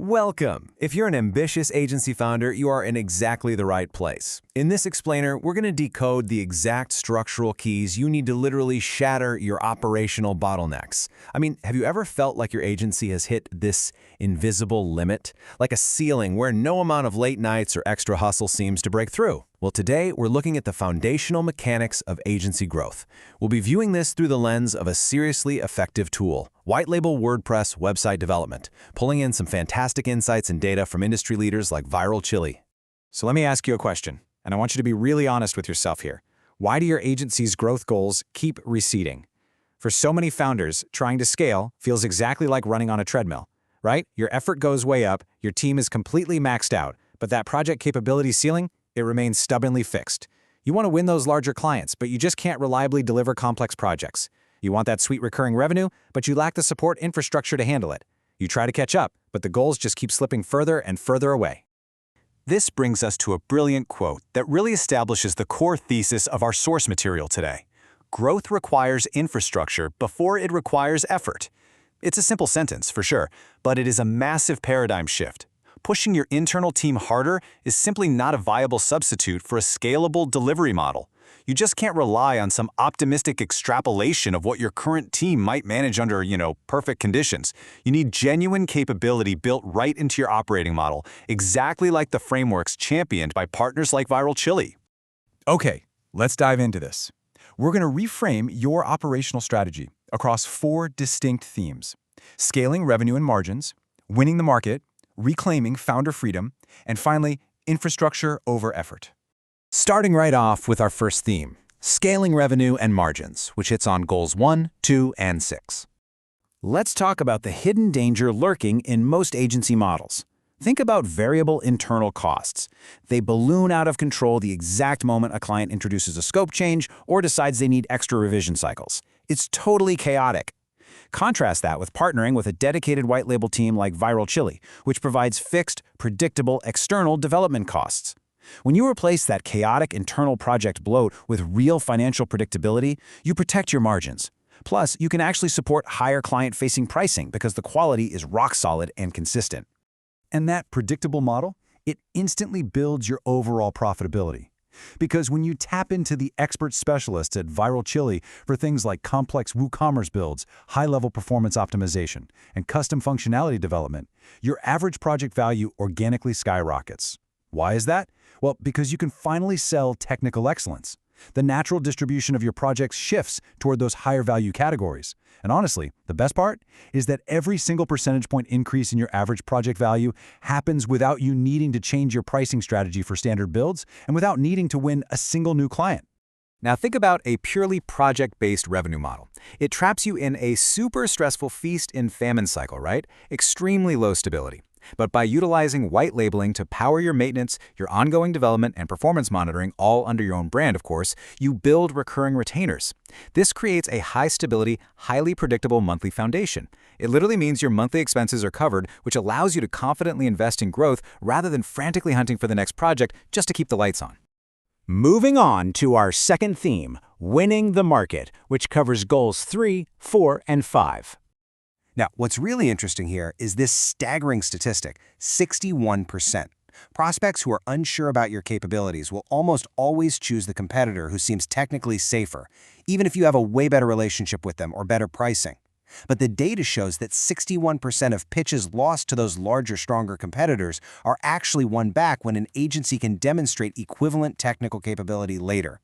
Welcome! If you're an ambitious agency founder, you are in exactly the right place. In this explainer, we're going to decode the exact structural keys you need to literally shatter your operational bottlenecks. I mean, have you ever felt like your agency has hit this invisible limit? Like a ceiling where no amount of late nights or extra hustle seems to break through? Well, today we're looking at the foundational mechanics of agency growth. We'll be viewing this through the lens of a seriously effective tool, white label WordPress website development, pulling in some fantastic insights and data from industry leaders like Viral Chili. So let me ask you a question, and I want you to be really honest with yourself here. Why do your agency's growth goals keep receding? For so many founders, trying to scale feels exactly like running on a treadmill, right? Your effort goes way up, your team is completely maxed out, but that project capability ceiling, it remains stubbornly fixed. You want to win those larger clients, but you just can't reliably deliver complex projects. You want that sweet recurring revenue, but you lack the support infrastructure to handle it. You try to catch up, but the goals just keep slipping further and further away. This brings us to a brilliant quote that really establishes the core thesis of our source material today. Growth requires infrastructure before it requires effort. It's a simple sentence, for sure, but it is a massive paradigm shift. Pushing your internal team harder is simply not a viable substitute for a scalable delivery model. You just can't rely on some optimistic extrapolation of what your current team might manage under, perfect conditions. You need genuine capability built right into your operating model, exactly like the frameworks championed by partners like Viral Chili. Okay, let's dive into this. We're going to reframe your operational strategy across 4 distinct themes: scaling revenue and margins, winning the market, reclaiming founder freedom, and finally, infrastructure over effort. Starting right off with our first theme, scaling revenue and margins, which hits on goals 1, 2, and 6. Let's talk about the hidden danger lurking in most agency models. Think about variable internal costs. They balloon out of control the exact moment a client introduces a scope change or decides they need extra revision cycles. It's totally chaotic. Contrast that with partnering with a dedicated white label team like Viral Chili, which provides fixed, predictable external development costs. When you replace that chaotic internal project bloat with real financial predictability, you protect your margins. Plus, you can actually support higher client-facing pricing because the quality is rock solid and consistent. And that predictable model, it instantly builds your overall profitability. Because when you tap into the expert specialists at Viral Chili for things like complex WooCommerce builds, high-level performance optimization, and custom functionality development, your average project value organically skyrockets. Why is that? Well, because you can finally sell technical excellence. The natural distribution of your projects shifts toward those higher value categories. And honestly, the best part is that every single percentage point increase in your average project value happens without you needing to change your pricing strategy for standard builds and without needing to win a single new client. Now think about a purely project-based revenue model. It traps you in a super stressful feast and famine cycle, right? Extremely low stability. But by utilizing white labeling to power your maintenance, your ongoing development, and performance monitoring, all under your own brand, of course, you build recurring retainers. This creates a high-stability, highly predictable monthly foundation. It literally means your monthly expenses are covered, which allows you to confidently invest in growth rather than frantically hunting for the next project just to keep the lights on. Moving on to our second theme, winning the market, which covers goals 3, 4, and 5. Now, what's really interesting here is this staggering statistic, 61%. Prospects who are unsure about your capabilities will almost always choose the competitor who seems technically safer, even if you have a way better relationship with them or better pricing. But the data shows that 61% of pitches lost to those larger, stronger competitors are actually won back when an agency can demonstrate equivalent technical capability later.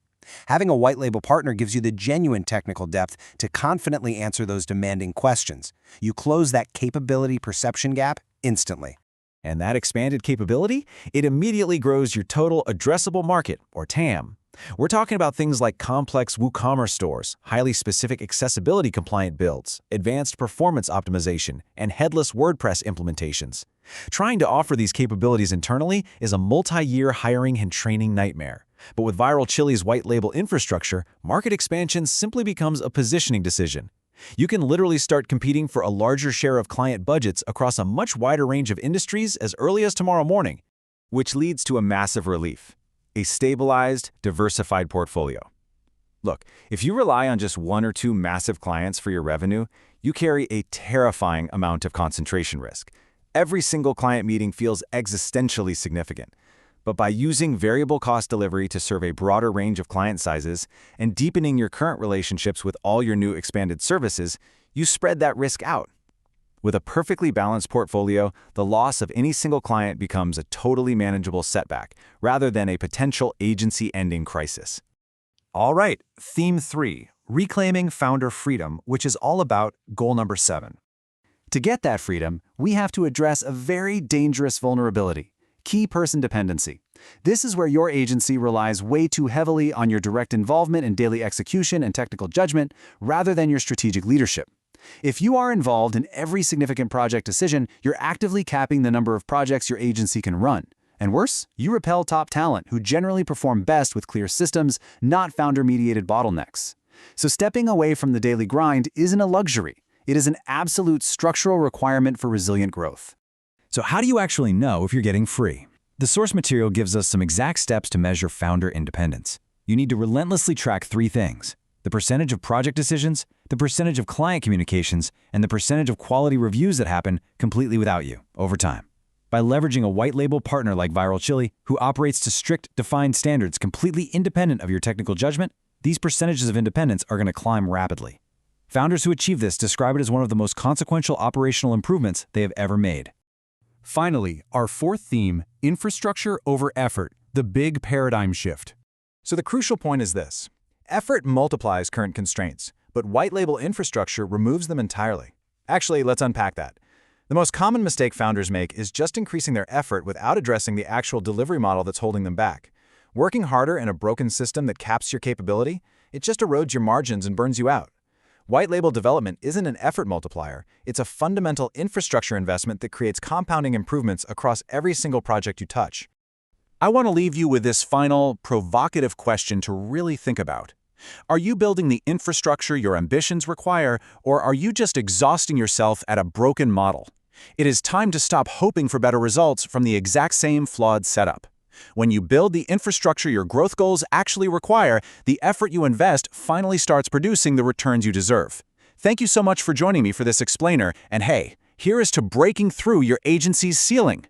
Having a white label partner gives you the genuine technical depth to confidently answer those demanding questions. You close that capability perception gap instantly. And that expanded capability, it immediately grows your total addressable market, or TAM. We're talking about things like complex WooCommerce stores, highly specific accessibility compliant builds, advanced performance optimization, and headless WordPress implementations. Trying to offer these capabilities internally is a multi-year hiring and training nightmare. But with Viral Chili's white label infrastructure, market expansion simply becomes a positioning decision. You can literally start competing for a larger share of client budgets across a much wider range of industries as early as tomorrow morning, which leads to a massive relief: a stabilized, diversified portfolio. Look, if you rely on just 1 or 2 massive clients for your revenue, you carry a terrifying amount of concentration risk. Every single client meeting feels existentially significant. But by using variable cost delivery to serve a broader range of client sizes and deepening your current relationships with all your new expanded services, you spread that risk out. With a perfectly balanced portfolio, the loss of any single client becomes a totally manageable setback, rather than a potential agency-ending crisis. All right, theme 3, reclaiming founder freedom, which is all about goal number 7. To get that freedom, we have to address a very dangerous vulnerability: key person dependency. This is where your agency relies way too heavily on your direct involvement in daily execution and technical judgment, rather than your strategic leadership. If you are involved in every significant project decision, you're actively capping the number of projects your agency can run. And worse, you repel top talent who generally perform best with clear systems, not founder-mediated bottlenecks. So stepping away from the daily grind isn't a luxury. It is an absolute structural requirement for resilient growth. So how do you actually know if you're getting free? The source material gives us some exact steps to measure founder independence. You need to relentlessly track 3 things: the percentage of project decisions, the percentage of client communications, and the percentage of quality reviews that happen completely without you over time. By leveraging a white label partner like Viral Chili, who operates to strict, defined standards completely independent of your technical judgment, these percentages of independence are going to climb rapidly. Founders who achieve this describe it as one of the most consequential operational improvements they have ever made. Finally, our 4th theme, infrastructure over effort, the big paradigm shift. So the crucial point is this: effort multiplies current constraints, but white label infrastructure removes them entirely. Actually, let's unpack that. The most common mistake founders make is just increasing their effort without addressing the actual delivery model that's holding them back. Working harder in a broken system that caps your capability, it just erodes your margins and burns you out. White label development isn't an effort multiplier, it's a fundamental infrastructure investment that creates compounding improvements across every single project you touch. I want to leave you with this final, provocative question to really think about. Are you building the infrastructure your ambitions require, or are you just exhausting yourself at a broken model? It is time to stop hoping for better results from the exact same flawed setup. When you build the infrastructure your growth goals actually require, the effort you invest finally starts producing the returns you deserve. Thank you so much for joining me for this explainer, and hey, here is to breaking through your agency's ceiling.